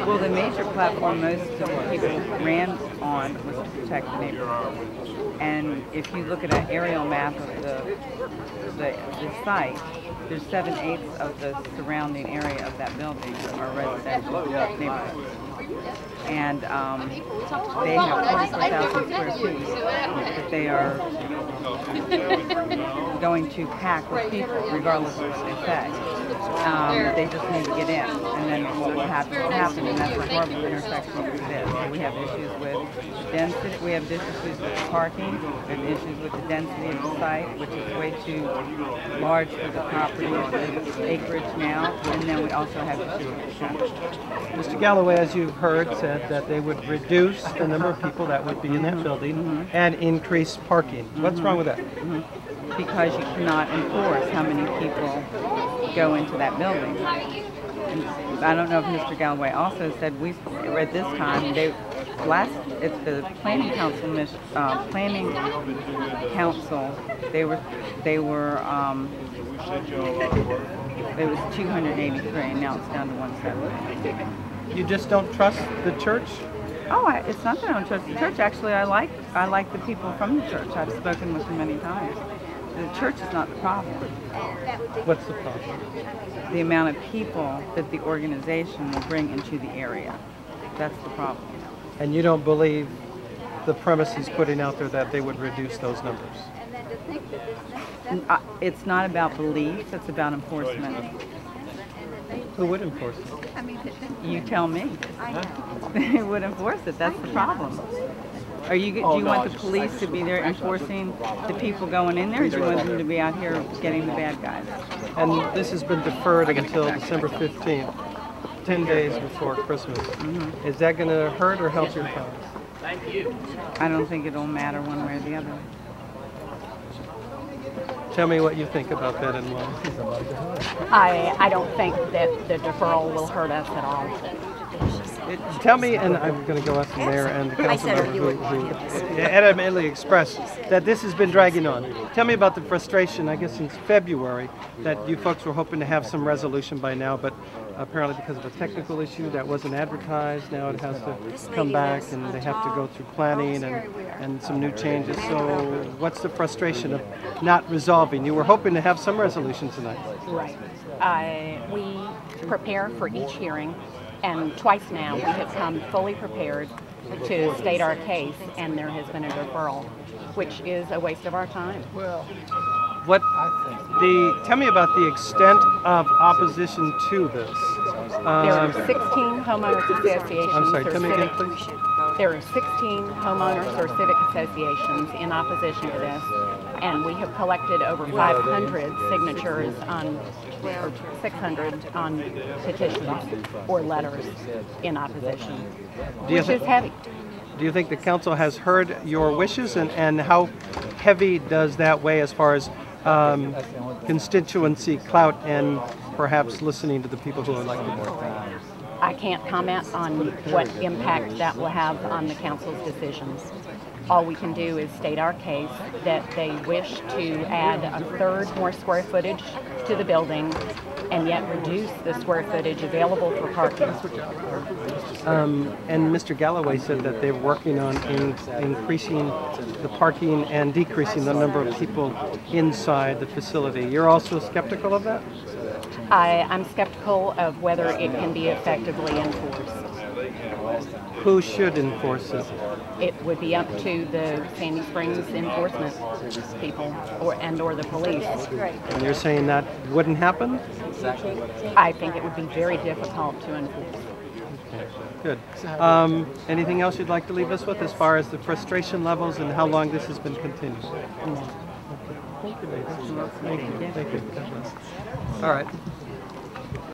Well, the major platform most of the people ran on was to protect the neighborhood. And if you look at an aerial map of the site, there's 7/8 of the surrounding area of that building are residential neighborhoods. And they have 44,000 square feet that they are going to pack with people, regardless of what they say. They just need to get in, and then what will happen, and that's a horrible intersection as it is. So we have issues with density, we have issues with parking, we have issues with the density of the site, which is way too large for the property, the acreage now, and then we also have issues with traffic. Mr. Galloway, as you've heard, said that they would reduce the number of people that would be in that building and increase parking. What's wrong with that? Because you cannot enforce how many people go into that building. And I don't know if Mr. Galloway also said at this time it's the planning council it was 283 and now it's down to 170. You just don't trust the church? Oh, it's not that I don't trust the church. Actually, I like the people from the church. I've spoken with them many times. The church is not the problem. What's the problem? The amount of people that the organization will bring into the area. That's the problem. And you don't believe the premise he's putting out there that they would reduce those numbers? It's not about beliefs, it's about enforcement. Who would enforce it? You tell me. Who would enforce it? That's the problem. Do you want the police to be there enforcing the people going in there, or do you want them to be out here getting the bad guys? And this has been deferred until December 15th, 10 days before Christmas. Is that going to hurt or help your cause? I don't think it'll matter one way or the other. Tell me what you think about that and why. I don't think that the deferral will hurt us at all. Tell me, and I'm going to go ask the mayor and the council member who adamantly expressed that this has been dragging on. Tell me about the frustration, I guess since February, that you folks were hoping to have some resolution by now, but apparently because of a technical issue that wasn't advertised, now it has to come back and they have to go through planning and some new changes. So what's the frustration of not resolving? You were hoping to have some resolution tonight. Right. We prepare for each hearing. And twice now we have come fully prepared to state our case, and there has been a deferral, which is a waste of our time. Tell me about the extent of opposition to this. There are 16 homeowners associations. I'm sorry, tell me again, please. There are 16 homeowners or civic associations in opposition to this, and we have collected over 500 signatures or 600 on petitions or letters in opposition, which is heavy. Do you think the council has heard your wishes, and how heavy does that weigh as far as constituency clout and perhaps listening to the people who are elected? I can't comment on what impact that will have on the council's decisions. All we can do is state our case that they wish to add a third more square footage to the building and yet reduce the square footage available for parking. And Mr. Galloway said that they're working on increasing the parking and decreasing the number of people inside the facility. You're also skeptical of that? I'm skeptical of whether it can be effectively enforced. Who should enforce it? It would be up to the Sandy Springs enforcement people or the police. And you're saying that wouldn't happen? I think it would be very difficult to enforce. Okay, good. Anything else you'd like to leave us with as far as the frustration levels and how long this has been continued? No. Thank you. Thank you. God bless. All right.